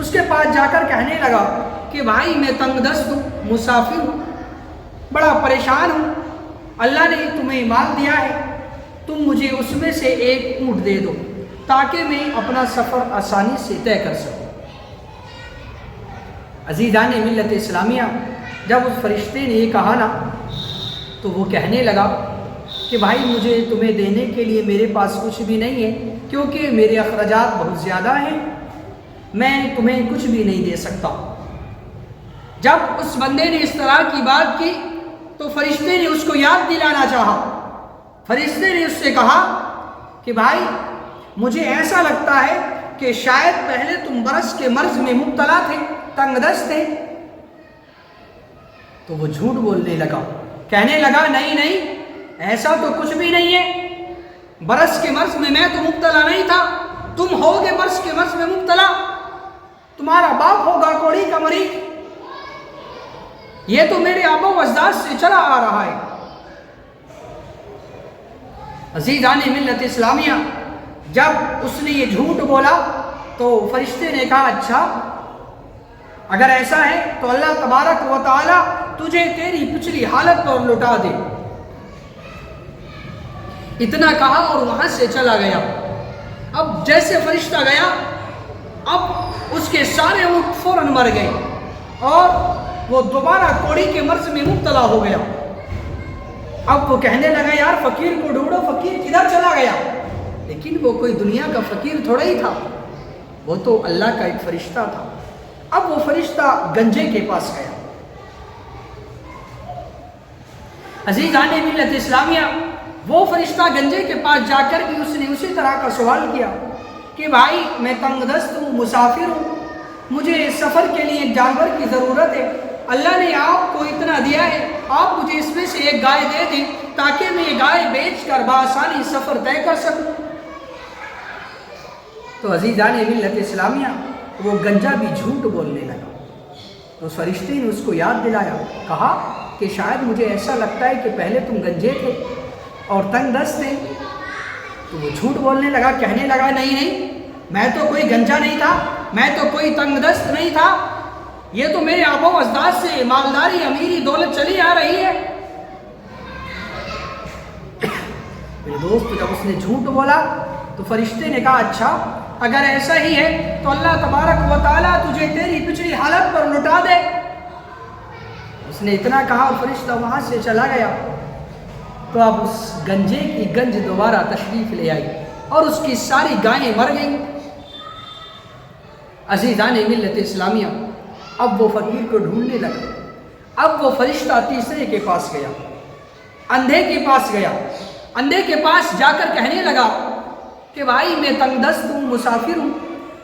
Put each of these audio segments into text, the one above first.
اس کے پاس جا کر کہنے لگا کہ بھائی میں تنگ دست ہوں، مسافر ہوں، بڑا پریشان ہوں، اللہ نے تمہیں مال دیا ہے، تم مجھے اس میں سے ایک اونٹ دے دو تاکہ میں اپنا سفر آسانی سے طے کر سکوں۔ عزیزان ملت اسلامیہ، جب اس فرشتے نے یہ کہا نا تو وہ کہنے لگا کہ بھائی مجھے تمہیں دینے کے لیے میرے پاس کچھ بھی نہیں ہے، کیونکہ میرے اخراجات بہت زیادہ ہیں، میں تمہیں کچھ بھی نہیں دے سکتا۔ جب اس بندے نے اس طرح کی بات کی تو فرشتے نے اس کو یاد دلانا چاہا۔ فرشتے نے اس سے کہا کہ بھائی مجھے ایسا لگتا ہے کہ شاید پہلے تم برس کے مرض میں مبتلا تھے، تنگ دست تھے۔ تو وہ جھوٹ بولنے لگا، کہنے لگا نہیں نہیں، ایسا تو کچھ بھی نہیں ہے، برس کے مرض میں تو مبتلا نہیں تھا، تم ہوگے برس کے مرض میں مبتلا، تمہارا باپ ہوگا کوڑی کا مریض، یہ تو میرے آبا و اجداد سے چلا آ رہا ہے۔ عزیزان ملت اسلامیہ، جب اس نے یہ جھوٹ بولا تو فرشتے نے کہا اچھا اگر ایسا ہے تو اللہ تبارک و تعالی تجھے تیری پچھلی حالت پر لوٹا دے۔ اتنا کہا اور وہاں سے چلا گیا۔ اب جیسے فرشتہ گیا، اب اس کے سارے اونٹ فوراً مر گئے اور وہ دوبارہ کوڑی کے مرض میں مبتلا ہو گیا۔ اب وہ کہنے لگا یار فقیر کو ڈھونڈو، فقیر کدھر چلا گیا؟ لیکن وہ کوئی دنیا کا فقیر تھوڑا ہی تھا، وہ تو اللہ کا ایک فرشتہ تھا۔ اب وہ فرشتہ گنجے کے پاس گیا۔ عزیزان ملت اسلامیہ، وہ فرشتہ گنجے کے پاس جا کر بھی اس نے اسی طرح کا سوال کیا کہ بھائی میں تنگ دست ہوں، مسافر ہوں، مجھے سفر کے لیے ایک جانور کی ضرورت ہے، اللہ نے آپ کو اتنا دیا ہے، آپ مجھے اس میں سے ایک گائے دے دیں تاکہ میں یہ گائے بیچ کر بآسانی سفر طے کر سکوں۔ تو عزیزان ملت اسلامیہ، وہ گنجا بھی جھوٹ بولنے لگا۔ تو فرشتے نے اس کو یاد دلایا، کہا کہ شاید مجھے ایسا لگتا ہے کہ پہلے تم گنجے تھے اور تنگ دست تھے۔ تو وہ جھوٹ بولنے لگا، کہنے لگا نہیں نہیں، میں تو کوئی گنجا نہیں تھا، میں تو کوئی تنگ دست نہیں تھا، یہ تو میرے آبا و اجداد سے مالداری، امیری، دولت چلی آ رہی ہے۔ میرے دوست، جب اس نے جھوٹ بولا تو فرشتے نے کہا اچھا اگر ایسا ہی ہے تو اللہ تبارک و تعالیٰ تجھے تیری پچھلی حالت پر لوٹا دے۔ اس نے اتنا کہا اور فرشتہ وہاں سے چلا گیا۔ تو اب اس گنجے کی گنج دوبارہ تشریف لے آئی اور اس کی ساری گائیں مر گئیں۔ عزیزان ملت اسلامیہ، اب وہ فقیر کو ڈھونڈنے لگا۔ اب وہ فرشتہ تیسرے کے پاس گیا، اندھے کے پاس گیا۔ اندھے کے پاس جا کر کہنے لگا کہ بھائی میں تنگ دست ہوں، مسافر ہوں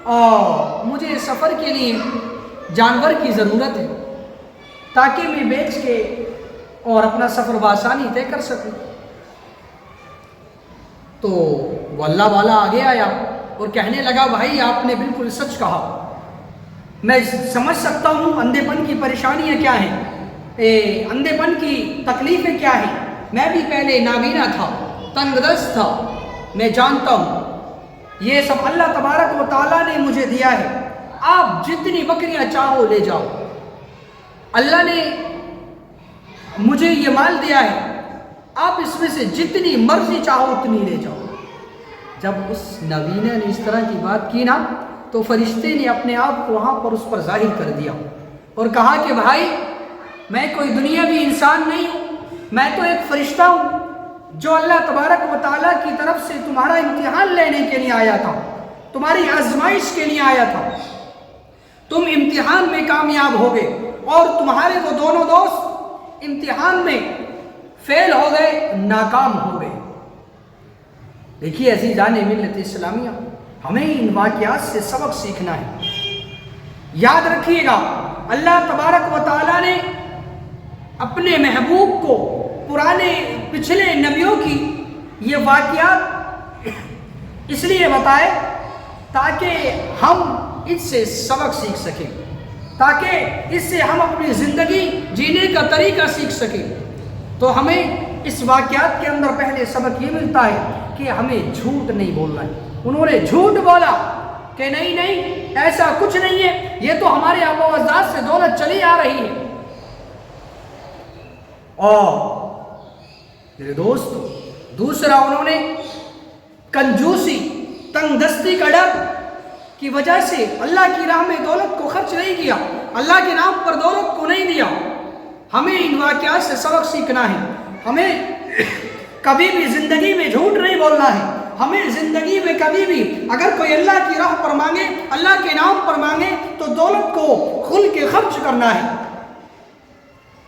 اور مجھے سفر کے لیے جانور کی ضرورت ہے تاکہ میں بیچ کے اور اپنا سفر بآسانی طے کر سکوں۔ تو وہ اللہ والا آگے آیا اور کہنے لگا بھائی آپ نے بالکل سچ کہا، میں سمجھ سکتا ہوں اندھے پن کی پریشانیاں کیا ہیں، اندھے پن کی تکلیفیں کیا ہیں، میں بھی پہلے نابینا تھا، تنگ دست تھا، میں جانتا ہوں یہ سب اللہ تبارک و تعالیٰ نے مجھے دیا ہے، آپ جتنی بکریاں چاہو لے جاؤ، اللہ نے مجھے یہ مال دیا ہے، آپ اس میں سے جتنی مرضی چاہو اتنی لے جاؤ۔ جب اس نابینا نے اس طرح کی بات کی نا تو فرشتے نے اپنے آپ کو وہاں پر اس پر ظاہر کر دیا اور کہا کہ بھائی میں کوئی دنیاوی انسان نہیں ہوں، میں تو ایک فرشتہ ہوں جو اللہ تبارک و تعالیٰ کی طرف سے تمہارا امتحان لینے کے لیے آیا تھا، تمہاری آزمائش کے لیے آیا تھا۔ تم امتحان میں کامیاب ہو گئے اور تمہارے وہ دونوں دوست امتحان میں فیل ہو گئے، ناکام ہو گئے۔ دیکھیے عزیزان ملت اسلامیہ، ہمیں ان واقعات سے سبق سیکھنا ہے۔ یاد رکھیے گا اللہ تبارک و تعالیٰ نے اپنے محبوب کو پرانے پچھلے نبیوں کی یہ واقعات اس لیے بتائے تاکہ ہم اس سے سبق سیکھ سکیں، تاکہ اس سے ہم اپنی زندگی جینے کا طریقہ سیکھ سکیں۔ تو ہمیں اس واقعات کے اندر پہلے سبق یہ ملتا ہے کہ ہمیں جھوٹ نہیں بولنا ہے۔ انہوں نے جھوٹ بولا کہ نہیں نہیں ایسا کچھ نہیں ہے، یہ تو ہمارے آبا و اجداد سے دولت چلی آ رہی ہے۔ اور میرے دوست دوسرا انہوں نے کنجوسی، تنگ دستی کا ڈر کی وجہ سے اللہ کی راہ میں دولت کو خرچ نہیں کیا، اللہ کے نام پر دولت کو نہیں دیا۔ ہمیں ان واقعات سے سبق سیکھنا ہے، ہمیں کبھی بھی زندگی میں جھوٹ نہیں بولنا ہے، ہمیں زندگی میں کبھی بھی اگر کوئی اللہ کی راہ پر مانگے، اللہ کے نام پر مانگے تو دولت کو کھل کے خرچ کرنا ہے۔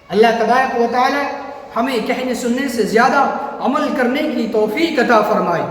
اللہ تبارک و تعالی ہمیں کہنے سننے سے زیادہ عمل کرنے کی توفیق عطا فرمائے۔